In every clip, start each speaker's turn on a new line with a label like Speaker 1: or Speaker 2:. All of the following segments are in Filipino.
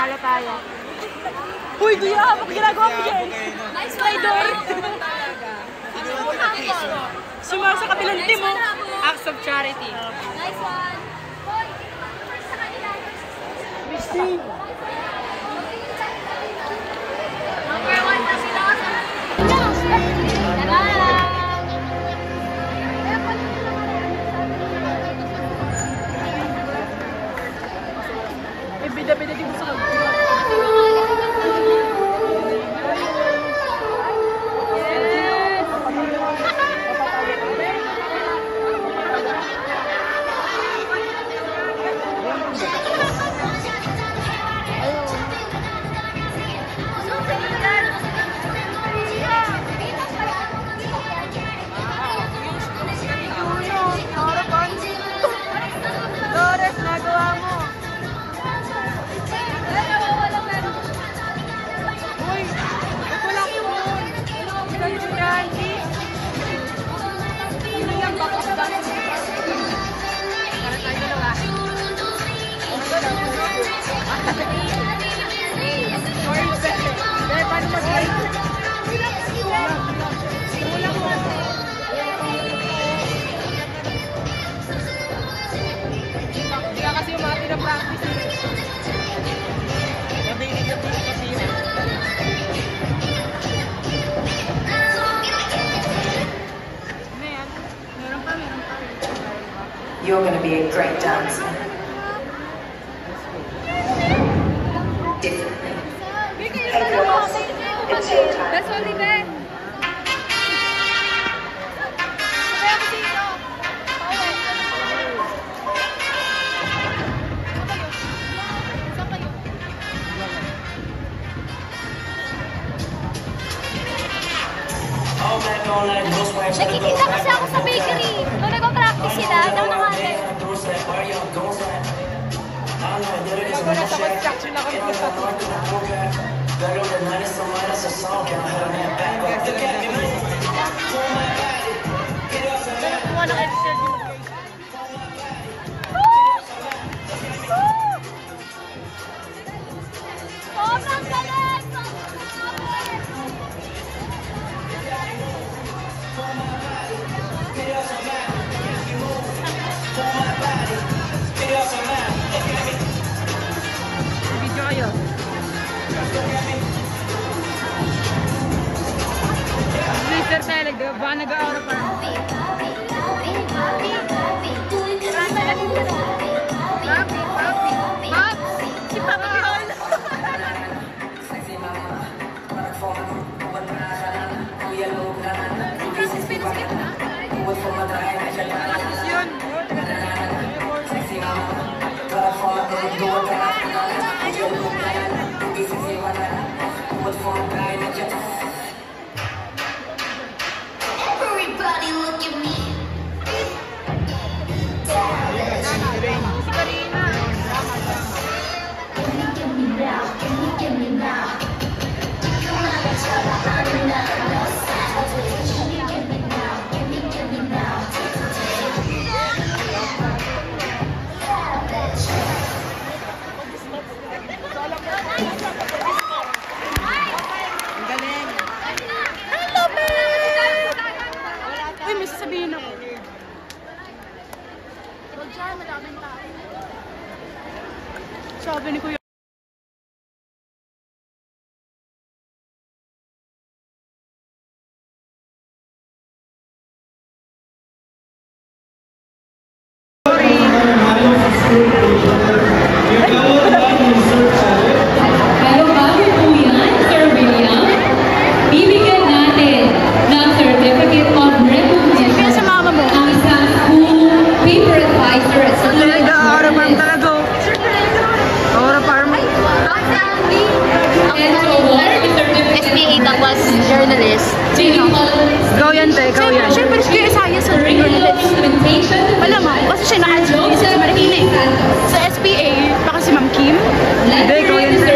Speaker 1: Mananalo tayo. Uy, kuya, bakit ginagawa mo yan? Nice rider! Sumama sa kabilang team mo. Acts of charity.
Speaker 2: Nice one! Boy, first sa kanila.
Speaker 1: Missing!
Speaker 2: Number 1 na sila.
Speaker 1: Bida-bida din sa kanya. Dores, nagawa mo. Uy, ito lang yun. Saan si Randy? Sino yung back-up dance? Para tayo dalawa. Sorry, Bebe. Bebe, paano mag-break? Wala mo. Hindi ka kasi umati na practice. Mabilis yung kasi yun. Meron pa.
Speaker 3: You're going to be a great dancer. Differently. Hey girls, it's your time.
Speaker 2: That's only Ben. Nakikita kasi ako sa bakery. Nung nag-practice sila, ng mga ate.
Speaker 1: Wala sa construction na kami sa kuha ng extra
Speaker 2: Sobrang galing!
Speaker 1: video kayo. Mr. Teleg, baka nag-aura pa. Si Pakahol!
Speaker 2: Everybody look at me.
Speaker 1: Uy, may sasabihin ako. Sabi ni Kuya.
Speaker 2: Journalist.
Speaker 1: Ikaw yan, te. Ikaw yan.
Speaker 2: Siyempre, si Kuya Isaiah sa journalist. Malamang, kasi siya naka-journalist sa Marikina eh. Sa SPA, baka si Ma'am Kim.
Speaker 1: Hindi, ikaw yan, te.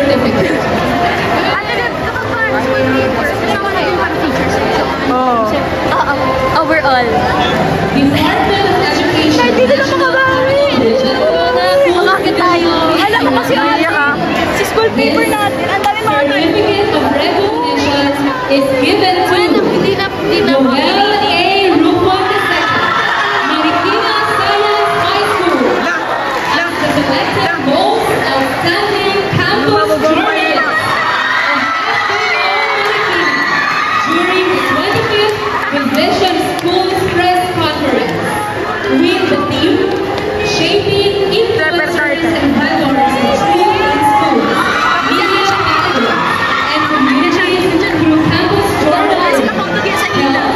Speaker 2: Overall. Sir, dito na mga bahay. Makakit tayo. Alam mo kasi si school fee
Speaker 4: is given to Noel A. Rupon II, Marikina Science High School, as the selected most outstanding campus journalist during the 25th Revision Schools Press Conference with the theme Shaping Influencers and Mentors in Schools and Schools, Media Category, and Communities through Campus Journalism held at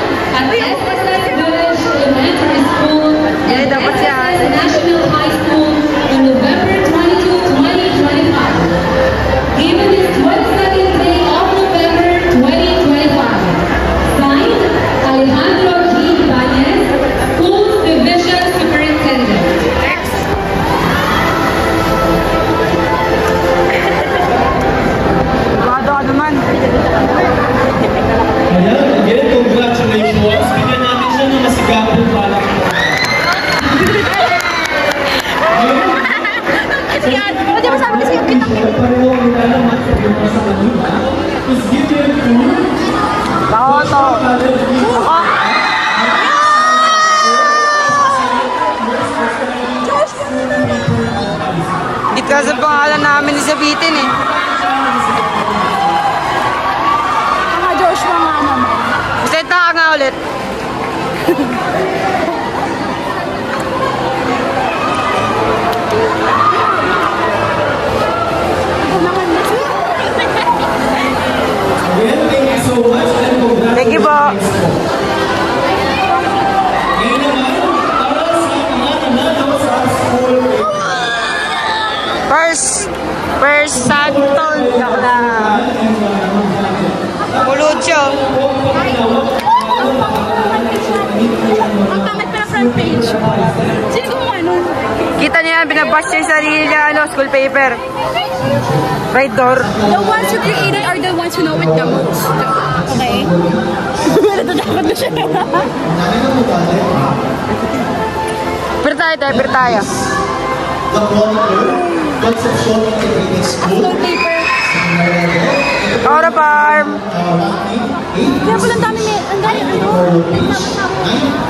Speaker 4: Emphasize Village Elementary School and Emphasize National High School on November 22, 2025. Given this 22nd day of November 2025. Signed, Alejandro G. Ibanez, Schools Division Superintendent.
Speaker 5: Ayan, again, congratulations. Bigyan natin siya ng masigapong palak.
Speaker 2: Pwede mo sabi kasi yung kitang
Speaker 1: Because of pangalan namin isabitin eh.
Speaker 2: mga Joshua nga naman.
Speaker 1: Masenta ka nga ulit.
Speaker 5: Again, thank you so much and congratulations.
Speaker 1: Thank you po.
Speaker 5: Ngayon naman, para sa mga nanalo sa school.
Speaker 1: First Santon. Mulucho.
Speaker 2: Ang pangit pa na front page. Sino gumawa nun?
Speaker 1: Kita niya yan, binabash niya yung sarili niya, school paper. Right door.
Speaker 2: The ones who create it are the ones who know it the most. Okay? Natatakot na siya.
Speaker 1: Pero tayo.
Speaker 6: The monitor, conceptual integrated school,
Speaker 2: Flow paper.
Speaker 1: Aura Farm.
Speaker 2: Kaya pala ang dami may, ang dami ano?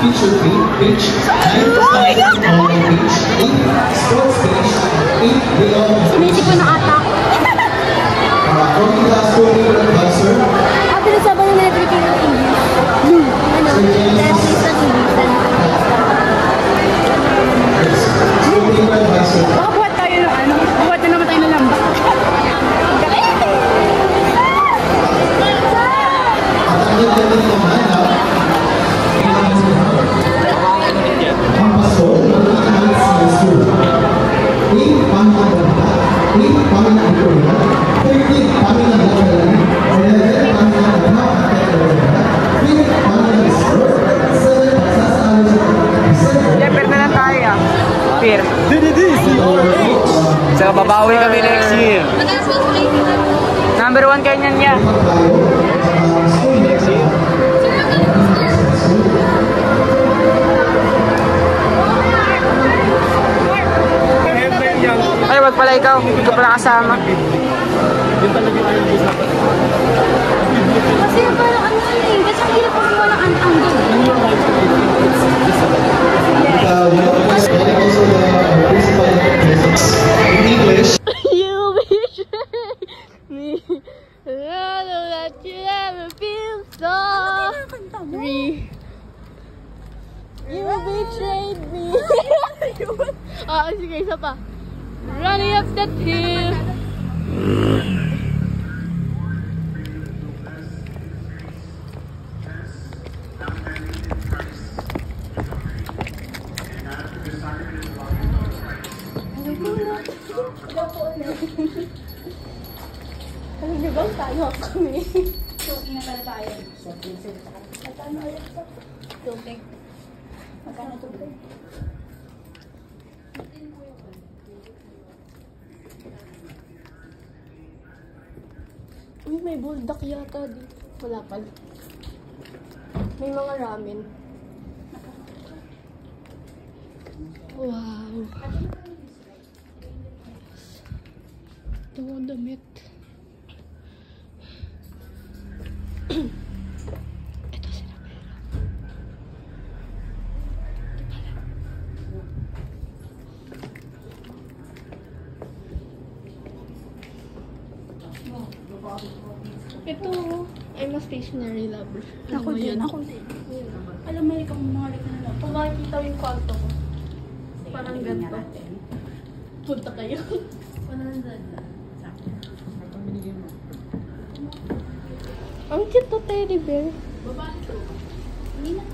Speaker 6: feature page, 9 online page, 8 sports page, 8 beyond.
Speaker 2: Sumisip ko na ata.
Speaker 6: From the school paper advisor,
Speaker 2: Pinasabaw na natin yung English. Ano? Therapist na
Speaker 6: school paper advisor.
Speaker 2: baka buhat tayo ng ano? Buhat na naman tayo ng lambak. Galit!
Speaker 6: At ang nagdating naman na ang paso ng English High School. 8 Panginoon, 8 Panginoon, 13 Panginoon, 11 Panginoon, 5 Panginoon Sport, 7 Pagsasalo sa
Speaker 1: Yeah, pero na lang tayo ah. Peer. Saka babawi kami next year. Number 1 kanyan niya. Ay, wag pala ikaw. Hindi ko pala kasama.
Speaker 2: Kasi parang ano eh. Kasi ang hirap pag wala ang angle.
Speaker 6: in English.
Speaker 2: You'll betray me. I know that you ever feel sorry. You betrayed me. Sige, isa pa. Running up that hill. Alam niyo ba, tayo kami. Soaking na pala tayo. Soaking. Magkano ulit sa tubig? Magkano tubig? Uy, may bulldog yata dito. Wala pala. May mga ramen. Wow. Ito ang damit. Ito sila. Ito, I'm a stationary lover.
Speaker 7: Ako din. Alam mo, ikaw mga like na lang.
Speaker 2: Kung makikita yung kwarto ko, parang ganito.
Speaker 7: Punta kayo.
Speaker 2: Ang cute to, teddy bear.
Speaker 7: Babae ko. Hindi na.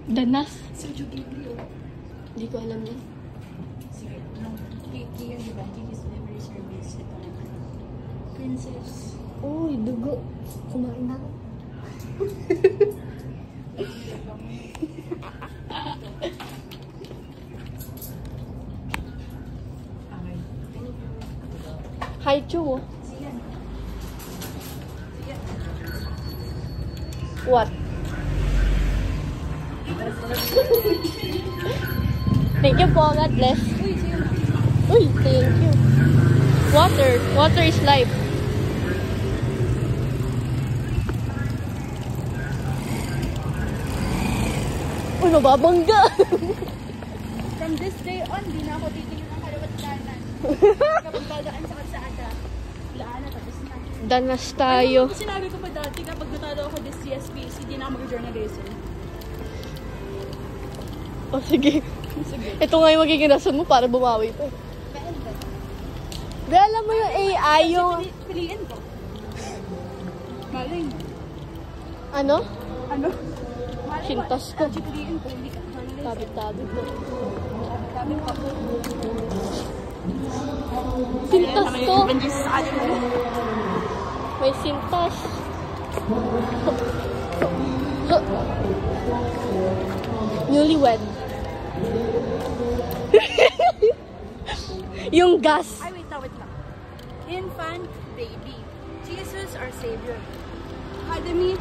Speaker 2: Danas.
Speaker 7: Sergio Ghibli.
Speaker 2: Hindi ko alam yan.
Speaker 7: Sige. Kaya diba? Kiki's Delivery Service. Ito naman. Princess.
Speaker 2: Uy, dugo. Kumain na ako. Hi, Chu. What? Thank you po. God bless. Uy, thank you. Water. Water is life. Uy, mababangga.
Speaker 7: From this day on, di na ako titingin ng kaliwat kanan. Kapag dadaan sa kalsada, laan na, tapos na.
Speaker 2: Danas tayo.
Speaker 7: Sinabi ko pa dati, kapag natalo ako this CSPC, di na ako mag-journalism.
Speaker 2: O, sige. Ito nga yung magiging rason mo para bumawi ito. Pero alam mo yung AI, yung...
Speaker 7: Piliin ko. Malay mo.
Speaker 2: Ano?
Speaker 7: Ano? Malay mo.
Speaker 2: Sintas ko.
Speaker 7: Piliin ko, hindi ka.
Speaker 2: Tabi-tabi ko.
Speaker 7: Sabi ko.
Speaker 2: Sintas ko.
Speaker 7: Sa kanila.
Speaker 2: May sintas. Newlywed. Yung gas.
Speaker 7: Ay, wait lang. Infant, baby. Jesus, our Savior. Academy.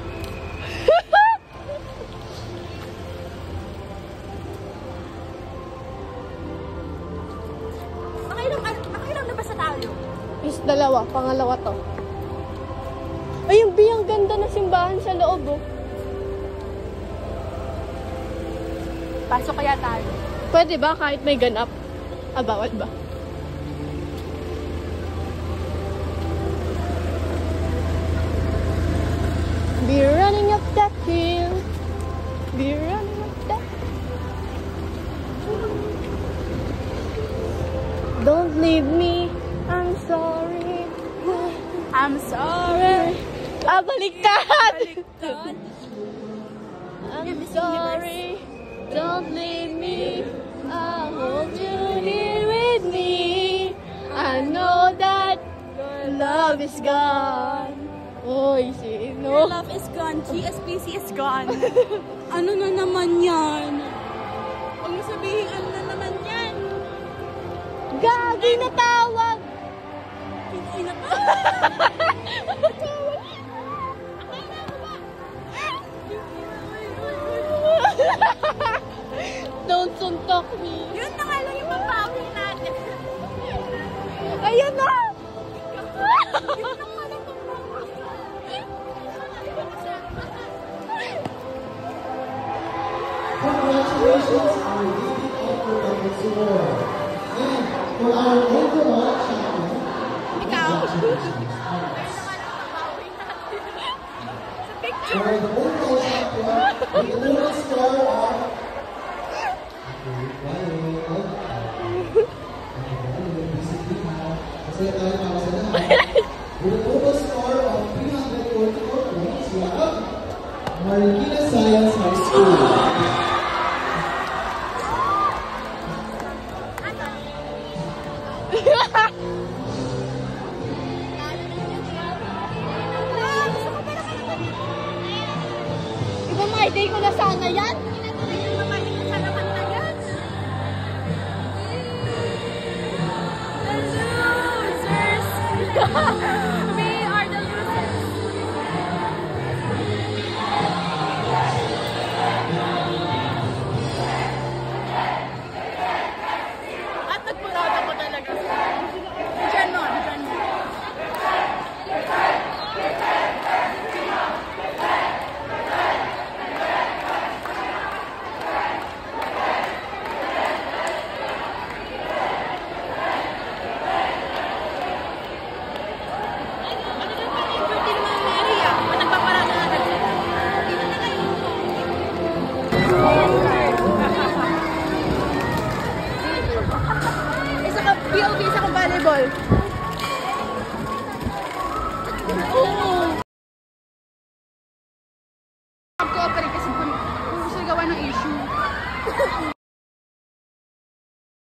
Speaker 7: Nakailang na ba sa tayo?
Speaker 2: Is dalawa. Pangalawa to. Ay, yung biyang ganda na simbahan sa loob, oh.
Speaker 7: Pasok kaya tayo.
Speaker 2: Pwede ba kahit may ganap? Ah, bawal ba? Be running up that hill. Be running up that Don't leave me. I'm sorry.
Speaker 7: I'm sorry.
Speaker 2: Ah, baliktad!
Speaker 7: Baliktad.
Speaker 2: I'm sorry. Don't leave me. I'll hold you here with me. I know that your love is gone. Oy, sino?
Speaker 7: Your love is gone. GSPC is gone. Ano na naman yan? Huwag mo sabihin, ano na naman yan?
Speaker 2: Gagi na tawag!
Speaker 7: Pinay na ba?
Speaker 2: Don't suntok me.
Speaker 7: Yun na nga lang yung papawi natin.
Speaker 2: Ayun na!
Speaker 7: Yun na nga lang yung papawi.
Speaker 6: Congratulations on leading up for the award. And for our overall champion,
Speaker 7: Ikaw.
Speaker 6: for the overall champion, with the total score of with a total score of 344 points, we have Marikina Science High School.
Speaker 2: Iba mga idea ko na sana yan.
Speaker 7: We are the losers.
Speaker 2: volleyball.